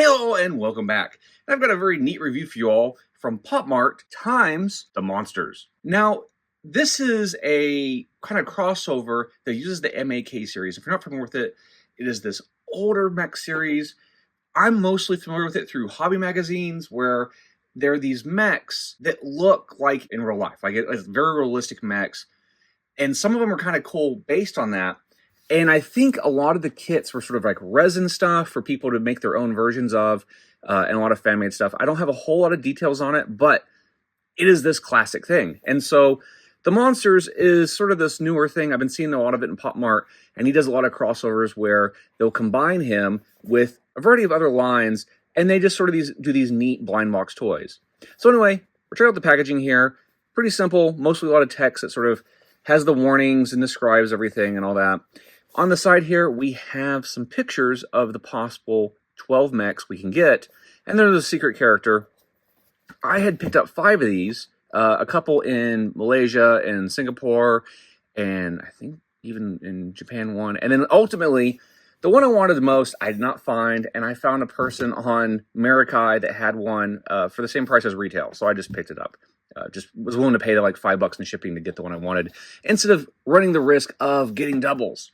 Hello and welcome back. I've got a very neat review for you all from MART times The Monsters. Now, this is a kind of crossover that uses the Ma.K series. If you're not familiar with it, it is this older mech series. I'm mostly familiar with it through hobby magazines where there are these mechs that look like in real life. Like it's very realistic mechs. And some of them are kind of cool based on that. And I think a lot of the kits were sort of like resin stuff for people to make their own versions of, and a lot of fan-made stuff. I don't have a whole lot of details on it, but it is this classic thing. And so The Monsters is sort of this newer thing. I've been seeing a lot of it in MART, and he does a lot of crossovers where they'll combine him with a variety of other lines, and they just sort of do these neat blind box toys. So anyway, we're checking out the packaging here. Pretty simple, mostly a lot of text that sort of has the warnings and describes everything and all that. On the side here, we have some pictures of the possible 12 mechs we can get, and there's a secret character. I had picked up 5 of these, a couple in Malaysia and Singapore, and I think even in Japan one. And then ultimately, the one I wanted the most, I did not find, and I found a person on Ma.K that had one for the same price as retail, so I just picked it up. Just was willing to pay like $5 in shipping to get the one I wanted, instead of running the risk of getting doubles.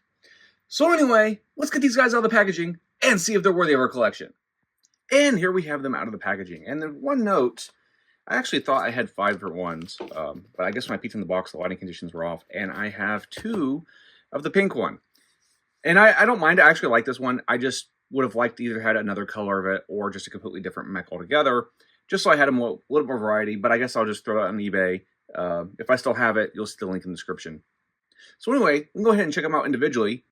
So anyway, let's get these guys out of the packaging and see if they're worthy of our collection. And here we have them out of the packaging. And then one note, I actually thought I had 5 different ones, but I guess when I peeked in the box, the lighting conditions were off, and I have 2 of the pink one. And I don't mind, I actually like this one. I just would have liked to either had another color of it or just a completely different mech altogether, just so I had a little more variety, but I guess I'll just throw it on eBay. If I still have it, you'll see the link in the description. So anyway, we can go ahead and check them out individually.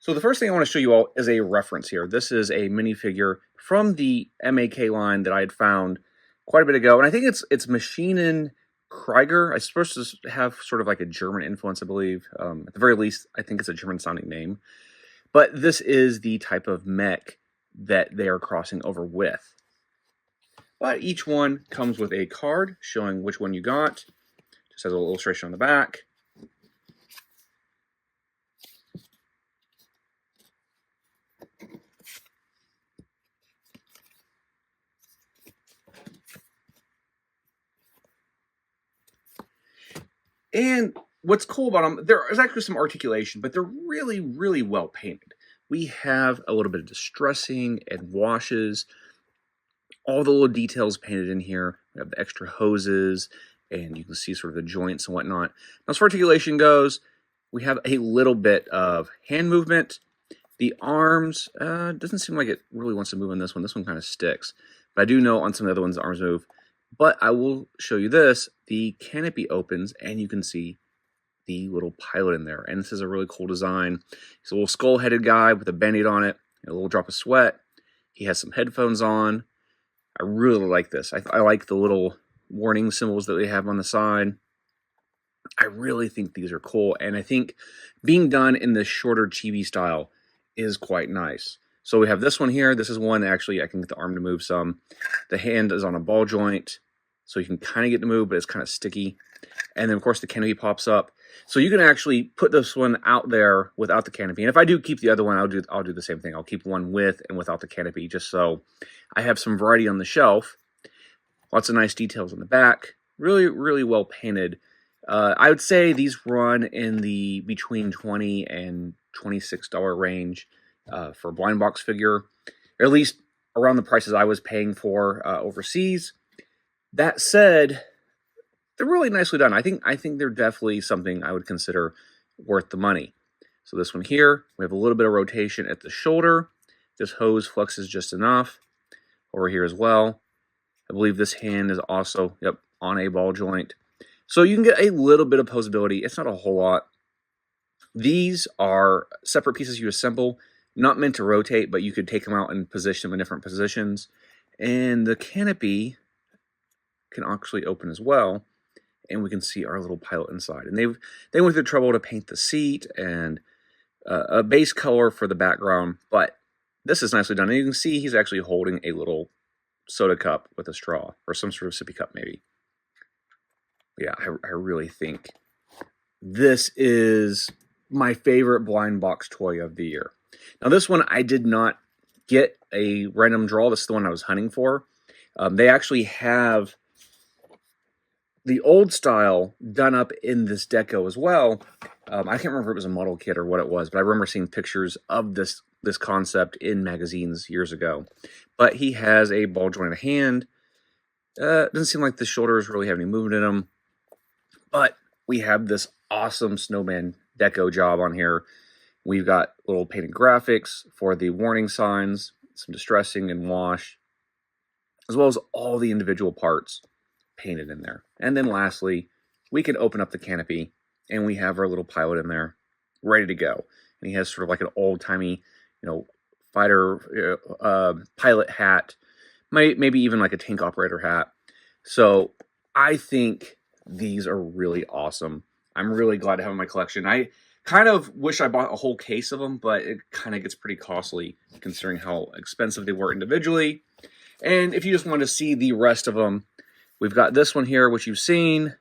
So the first thing I want to show you all is a reference here. This is a minifigure from the Ma.K line that I had found quite a bit ago. And I think it's Maschinen Krieger. It's supposed to have sort of like a German influence, I believe. At the very least, I think it's a German sounding name. But this is the type of mech that they are crossing over with. But each one comes with a card showing which one you got. Just has a little illustration on the back. And what's cool about them, there is actually some articulation, but they're really, really well painted. We have a little bit of distressing and washes. All the little details painted in here. We have the extra hoses, and you can see sort of the joints and whatnot. Now, as far as articulation goes, we have a little bit of hand movement. The arms, doesn't seem like it really wants to move on this one. This one kind of sticks. But I do know on some of the other ones, the arms move. But I will show you this. The canopy opens, and you can see the little pilot in there. And this is a really cool design. He's a little skull-headed guy with a Band-Aid on it, a little drop of sweat. He has some headphones on. I really like this. I like the little warning symbols that they have on the side. I really think these are cool. And I think being done in this shorter chibi style is quite nice. So we have this one here. This is one actually I can get the arm to move some. The hand is on a ball joint, so you can kind of get to move, but it's kind of sticky. And then of course the canopy pops up. So you can actually put this one out there without the canopy. And if I do keep the other one, I'll do the same thing. I'll keep one with and without the canopy, just so I have some variety on the shelf. Lots of nice details on the back. Really, really well painted. I would say these run in the between $20 and $26 range. For a blind box figure, or at least around the prices I was paying for overseas. That said, they're really nicely done. I think they're definitely something I would consider worth the money. So this one here, we have a little bit of rotation at the shoulder. This hose flexes just enough. Over here as well. I believe this hand is also, on a ball joint. So you can get a little bit of posability. It's not a whole lot. These are separate pieces you assemble. Not meant to rotate, but you could take them out and position them in different positions. And the canopy can actually open as well, and we can see our little pilot inside. And they went through trouble to paint the seat and a base color for the background, but this is nicely done. And you can see he's actually holding a little soda cup with a straw, or some sort of sippy cup maybe. Yeah, I really think this is my favorite blind box toy of the year. Now this one I did not get a random draw. This is the one I was hunting for. They actually have the old style done up in this deco as well. I can't remember if it was a model kit or what it was, but I remember seeing pictures of this concept in magazines years ago. But he has a ball jointed hand. Doesn't seem like the shoulders really have any movement in them. But we have this awesome Snowman deco job on here. We've got little painted graphics for the warning signs, some distressing and wash, as well as all the individual parts painted in there. And then lastly, we can open up the canopy and we have our little pilot in there ready to go. And he has sort of like an old-timey, fighter pilot hat, maybe even like a tank operator hat. So I think these are really awesome. I'm really glad to have them in my collection. I kind of wish I bought a whole case of them, but it kind of gets pretty costly considering how expensive they were individually. And if you just want to see the rest of them, we've got this one here, which you've seen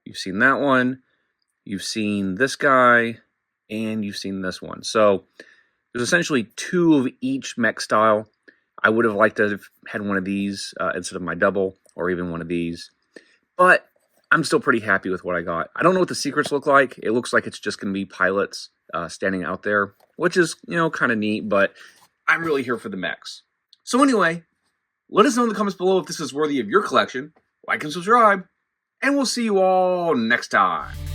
that one, you've seen this guy, and you've seen this one. So there's essentially 2 of each mech style. I would have liked to have had one of these instead of my double, or even one of these. But I'm still pretty happy with what I got. I don't know what the secrets look like. It looks like it's just going to be pilots standing out there, which is, kind of neat, but I'm really here for the mechs. So anyway, let us know in the comments below if this is worthy of your collection. Like and subscribe, and we'll see you all next time.